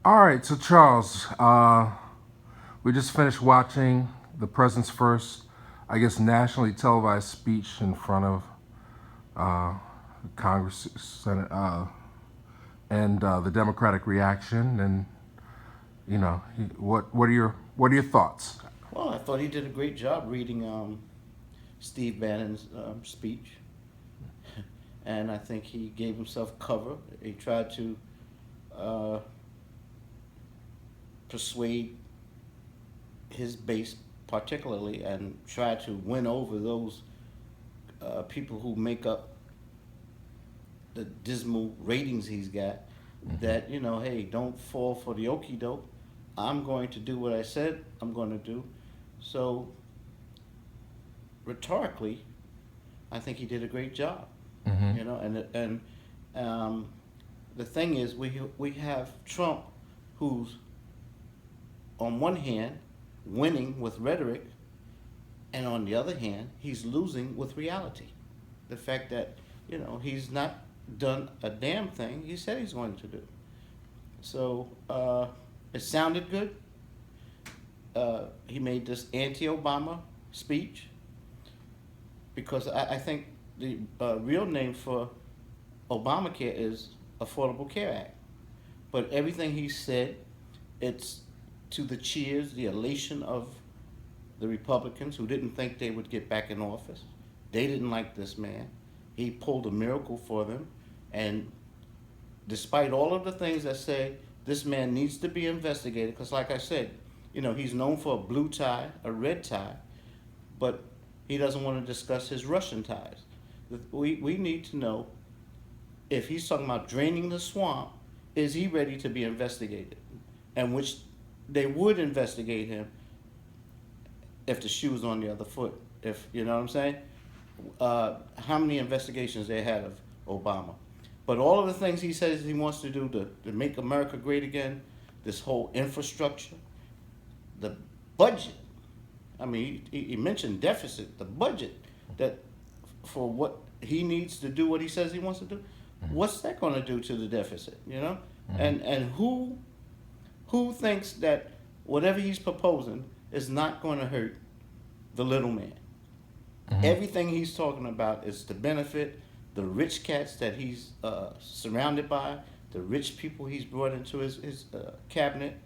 All right, so Charles, we just finished watching the president's first, I guess, nationally televised speech in front of uh, Congress, Senate, and the Democratic reaction. And what are your thoughts? Well, I thought he did a great job reading Steve Bannon's speech, and I think he gave himself cover. He tried to uh, persuade his base, particularly, and try to win over those people who make up the dismal ratings he's got. Mm-hmm. That hey, don't fall for the okey doke. I'm going to do what I said I'm going to do. So rhetorically, I think he did a great job. Mm-hmm. And um, the thing is, we have Trump, who's on one hand winning with rhetoric, and on the other hand, he's losing with reality. The fact that he's not done a damn thing he said he's going to do. So it sounded good. He made this anti-Obama speech because I think the real name for Obamacare is Affordable Care Act. But everything he said, it's to the cheers, the elation of the Republicans who didn't think they would get back in office. They didn't like this man. He pulled a miracle for them. And despite all of the things that say this man needs to be investigated, because like I said, he's known for a blue tie, a red tie, but he doesn't want to discuss his Russian ties. We need to know if he's talking about draining the swamp, is he ready to be investigated? And which they would investigate him if the shoe was on the other foot. If you know what I'm saying? How many investigations they had of Obama? But all of the things he says he wants to do to make America great again, this whole infrastructure, the budget. I mean, he mentioned deficit, the budget that for what he needs to do what he says he wants to do. What's that going to do to the deficit? Mm-hmm. And who thinks that whatever he's proposing is not going to hurt the little man? Mm-hmm. Everything he's talking about is to benefit the rich cats that he's surrounded by, the rich people he's brought into his cabinet.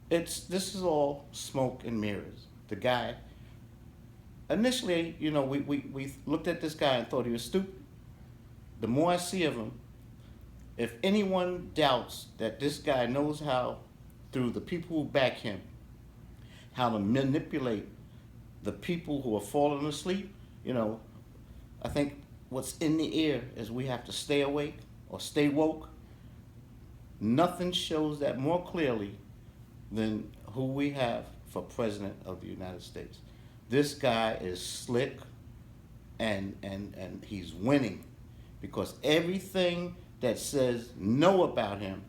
This is all smoke and mirrors. The guy, initially, we looked at this guy and thought he was stupid. The more I see of him, if anyone doubts that this guy knows how, through the people who back him, how to manipulate the people who are falling asleep, I think what's in the air is we have to stay awake or stay woke. Nothing shows that more clearly than who we have for president of the United States. This guy is slick, and he's winning because everything that says no about him,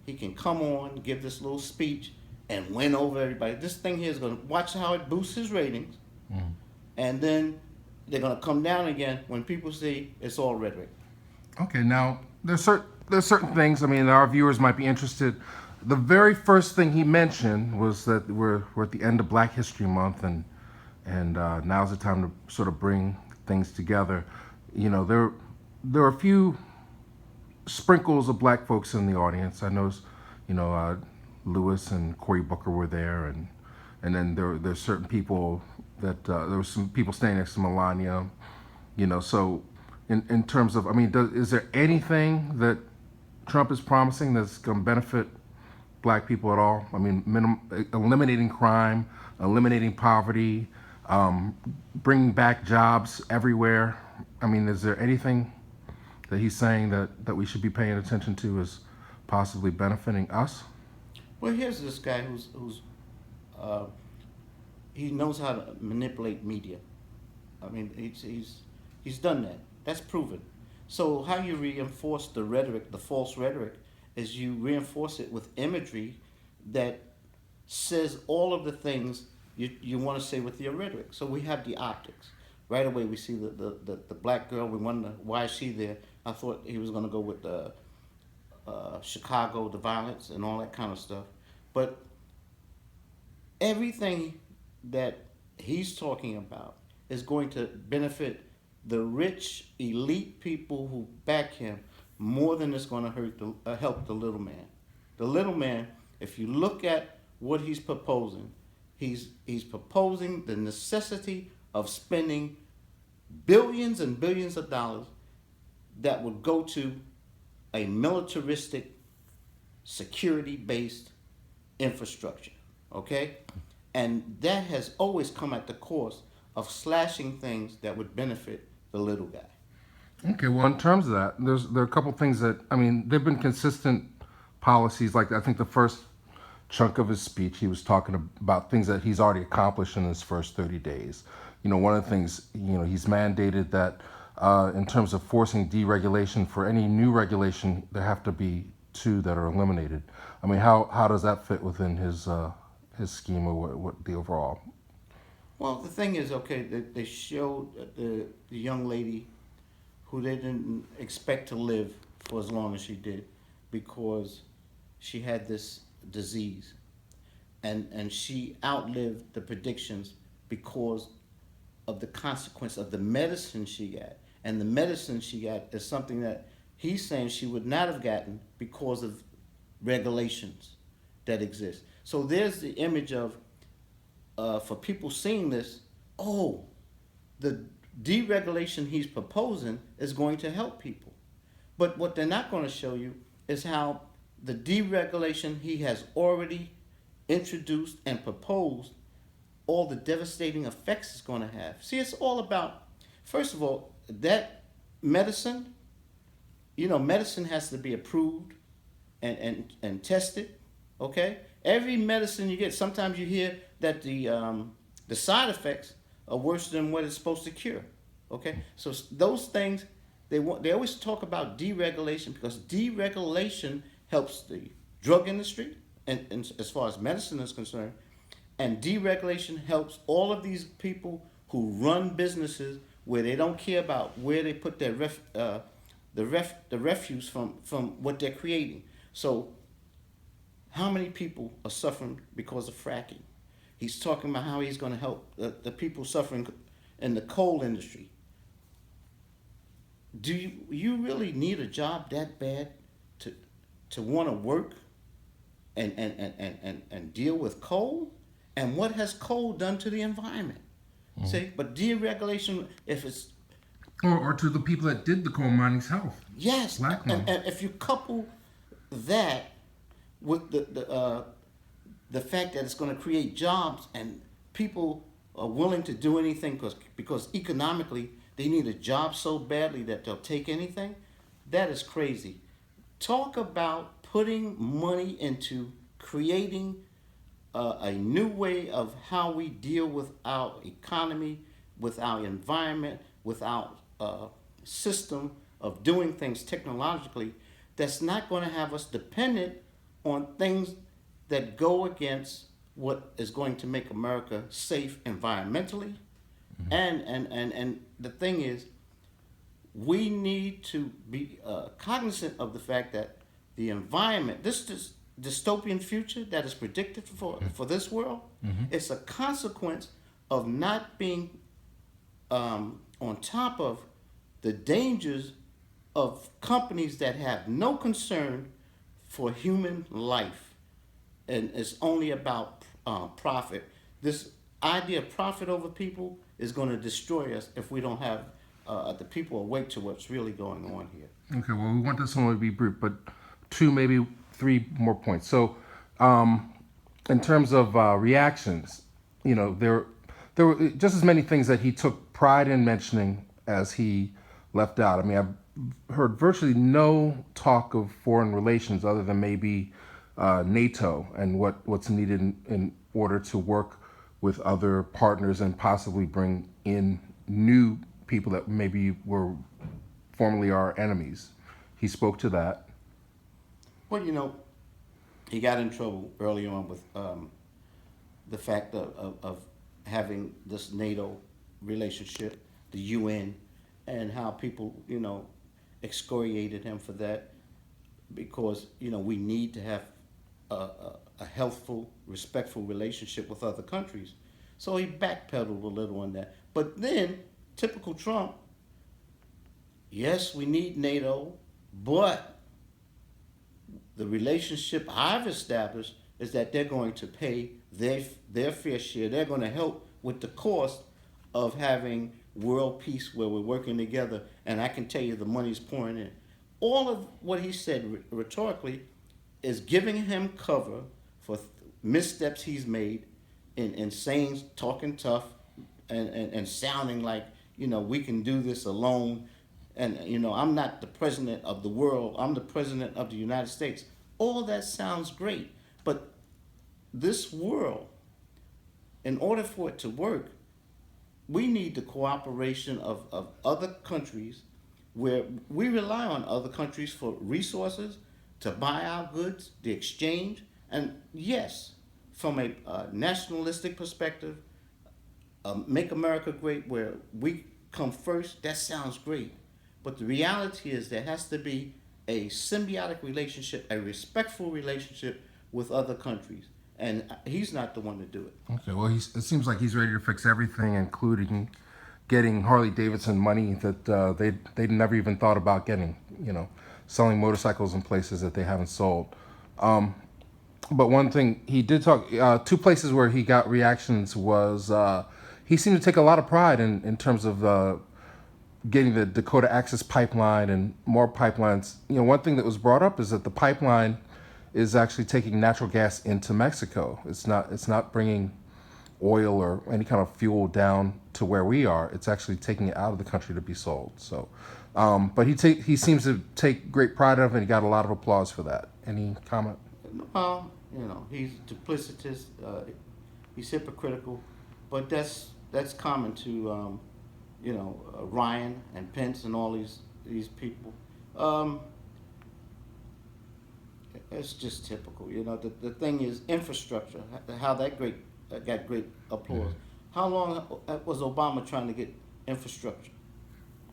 he can come on, give this little speech, and win over everybody. This thing here is going to watch how it boosts his ratings, Mm-hmm. and then they're going to come down again when people see it's all rhetoric. Okay, now there's certain things. I mean, our viewers might be interested. The very first thing he mentioned was that we're at the end of Black History Month, and now's the time to sort of bring things together. There are a few sprinkles of black folks in the audience. I know, Lewis and Cory Booker were there, and then there's certain people that there were some people standing next to Melania. So in terms of, I mean, is there anything that Trump is promising that's going to benefit black people at all? I mean, eliminating crime, eliminating poverty, bringing back jobs everywhere. I mean, is there anything that he's saying that we should be paying attention to as possibly benefiting us? Well, here's this guy who's uh, he knows how to manipulate media. I mean, he's done that. That's proven. So how you reinforce the rhetoric, the false rhetoric, is you reinforce it with imagery that says all of the things you want to say with your rhetoric. So we have the optics. Right away, we see the black girl. We wonder why is she there. I thought he was going to go with Chicago, the violence and all that kind of stuff. But everything that he's talking about is going to benefit the rich elite people who back him more than it's going to help the little man. The little man, if you look at what he's proposing, he's proposing the necessity of spending billions and billions of dollars that would go to a militaristic, security based infrastructure. Okay? And that has always come at the cost of slashing things that would benefit the little guy. Okay, well, in terms of that, there are a couple things that I mean. There've been consistent policies. Like I think the first chunk of his speech, he was talking about things that he's already accomplished in his first 30 days. One of the things he's mandated that in terms of forcing deregulation for any new regulation, there have to be two that are eliminated. I mean, how does that fit within his scheme or what the overall? Well, the thing is, okay, they showed the young lady who they didn't expect to live for as long as she did because she had this disease. And she outlived the predictions because of the consequence of the medicine she got. And the medicine she got is something that he's saying she would not have gotten because of regulations that exist. So there's the image of, for people seeing this, oh, the deregulation he's proposing is going to help people. But what they're not going to show you is how the deregulation he has already introduced and proposed, all the devastating effects it's going to have. See, it's all about, first of all, that medicine, medicine has to be approved and tested, okay? Every medicine you get, sometimes you hear that the side effects are worse than what it's supposed to cure, okay? So those things, they always talk about deregulation because deregulation helps the drug industry, and as far as medicine is concerned, and deregulation helps all of these people who run businesses where they don't care about where they put their the refuse from what they're creating. So how many people are suffering because of fracking? He's talking about how he's going to help the people suffering in the coal industry. Do you really need a job that bad to want to work and deal with coal? And what has coal done to the environment? Mm-hmm. See, but deregulation, if it's or to the people that did the coal mining's health. Yes, and if you couple that with the fact that it's going to create jobs and people are willing to do anything because economically they need a job so badly that they'll take anything, that is crazy. Talk about putting money into creating a new way of how we deal with our economy, with our environment, with our system of doing things technologically that's not going to have us dependent on things that go against what is going to make America safe environmentally. Mm-hmm. And the thing is, we need to be cognizant of the fact that the environment, this dystopian future that is predicted for this world, mm-hmm. it's a consequence of not being on top of the dangers of companies that have no concern for human life, and it's only about profit. This idea of profit over people is going to destroy us if we don't have the people awake to what's really going on here. Okay, well, we want this one to be brief, but two, maybe three more points. So, in terms of reactions, there were just as many things that he took pride in mentioning as he left out. I mean, I've heard virtually no talk of foreign relations other than maybe NATO and what's needed in order to work with other partners and possibly bring in new people that maybe were formerly our enemies. He spoke to that. Well, he got in trouble early on with the fact of having this NATO relationship, the UN, and how people, excoriated him for that. because we need to have a healthful, respectful relationship with other countries. So he backpedaled a little on that. But then, typical Trump, yes, we need NATO, but the relationship I've established is that they're going to pay their fair share. They're going to help with the cost of having world peace where we're working together. And I can tell you the money's pouring in. All of what he said rhetorically is giving him cover for missteps he's made in saying, talking tough, and sounding like, we can do this alone. And, I'm not the president of the world, I'm the president of the United States. All that sounds great. But this world, in order for it to work, we need the cooperation of other countries where we rely on other countries for resources to buy our goods, the exchange. And yes, from a nationalistic perspective, make America great where we come first, that sounds great. But the reality is there has to be a symbiotic relationship, a respectful relationship with other countries. And he's not the one to do it. Okay, well, it seems like he's ready to fix everything, including getting Harley Davidson money that they never even thought about getting. Selling motorcycles in places that they haven't sold. But one thing he did talk, two places where he got reactions was he seemed to take a lot of pride in terms of getting the Dakota Access Pipeline and more pipelines. One thing that was brought up is that the pipeline is actually taking natural gas into Mexico. It's not bringing oil or any kind of fuel down to where we are. It's actually taking it out of the country to be sold. So, but he seems to take great pride in it, and he got a lot of applause for that. Any comment? He's duplicitous. He's hypocritical, but that's common to Ryan and Pence and all these people. It's just typical. The thing is infrastructure. How that got great applause. Mm-hmm. How long was Obama trying to get infrastructure?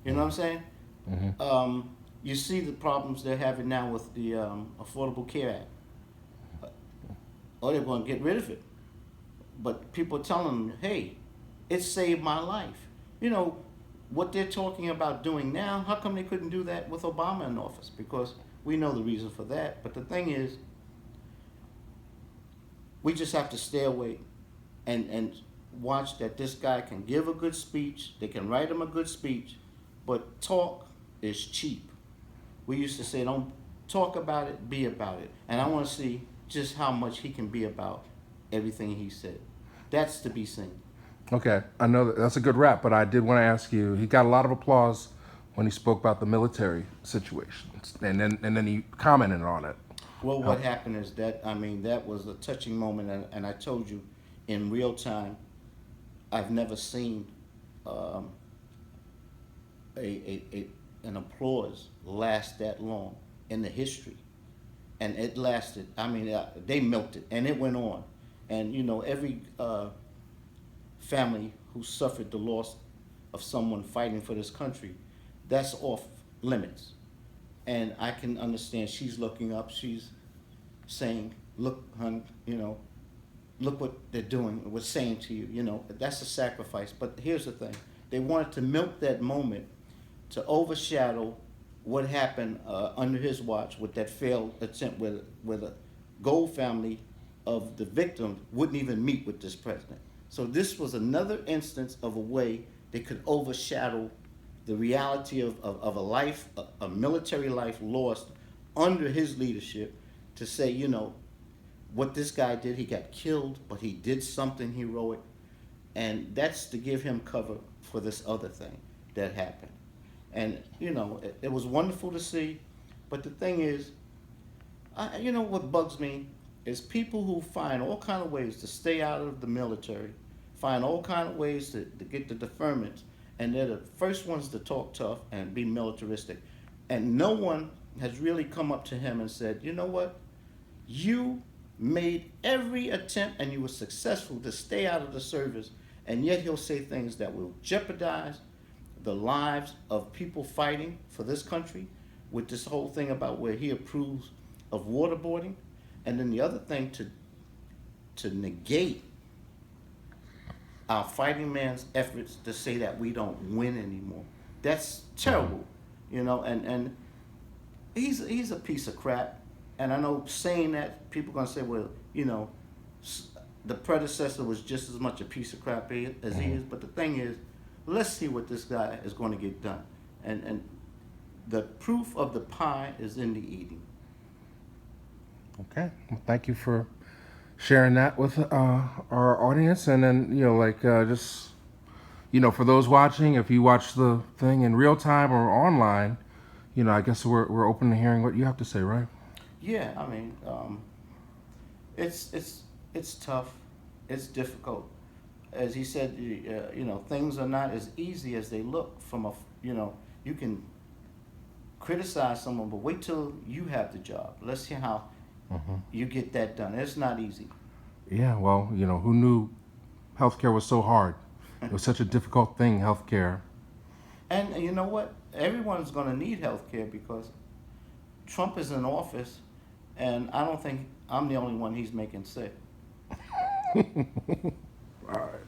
You know what I'm saying? Mm-hmm. You see the problems they're having now with the Affordable Care Act. Or they're going to get rid of it. But people are telling them, hey, it saved my life. What they're talking about doing now, how come they couldn't do that with Obama in office? Because we know the reason for that. But the thing is, we just have to stay away and watch that this guy can give a good speech. They can write him a good speech. But talk is cheap. We used to say, don't talk about it, be about it. And I want to see just how much he can be about everything he said. That's to be seen. Okay, I know that's a good wrap, but I did want to ask you. He got a lot of applause when he spoke about the military situations, and then he commented on it. Well, what happened is that was a touching moment, and I told you, in real time, I've never seen an applause last that long in the history, and it lasted. They melted, and it went on, and every family who suffered the loss of someone fighting for this country, that's off limits. And I can understand she's looking up, she's saying, look, hon, look what they're doing, what's saying to you, that's a sacrifice. But here's the thing, they wanted to milk that moment to overshadow what happened under his watch with that failed attempt where the Gold family of the victim wouldn't even meet with this president. So this was another instance of a way they could overshadow the reality of a life, a military life lost under his leadership, to say, what this guy did, he got killed, but he did something heroic. And that's to give him cover for this other thing that happened. And, it was wonderful to see. But the thing is, what bugs me is people who find all kind of ways to stay out of the military, find all kind of ways to get the deferments, and they're the first ones to talk tough and be militaristic. And no one has really come up to him and said, you know what? You made every attempt and you were successful to stay out of the service, and yet he'll say things that will jeopardize the lives of people fighting for this country. with this whole thing about where he approves of waterboarding, and then the other thing to negate our fighting man's efforts to say that we don't win anymore. That's terrible, you know. And he's a piece of crap. And I know saying that people gonna say, well, you know, the predecessor was just as much a piece of crap as he is. But the thing is, let's see what this guy is going to get done. And the proof of the pie is in the eating. Okay. Well, thank you for sharing that with our audience. And then, just, for those watching, if you watch the thing in real time or online, I guess we're open to hearing what you have to say, right? Yeah, I mean, it's tough, it's difficult. As he said, things are not as easy as they look. You can criticize someone, but wait till you have the job. Let's see how you get that done. It's not easy. Yeah, well, who knew healthcare was so hard? It was such a difficult thing, healthcare. And you know what? Everyone's going to need health care because Trump is in office, and I don't think I'm the only one he's making sick. All right.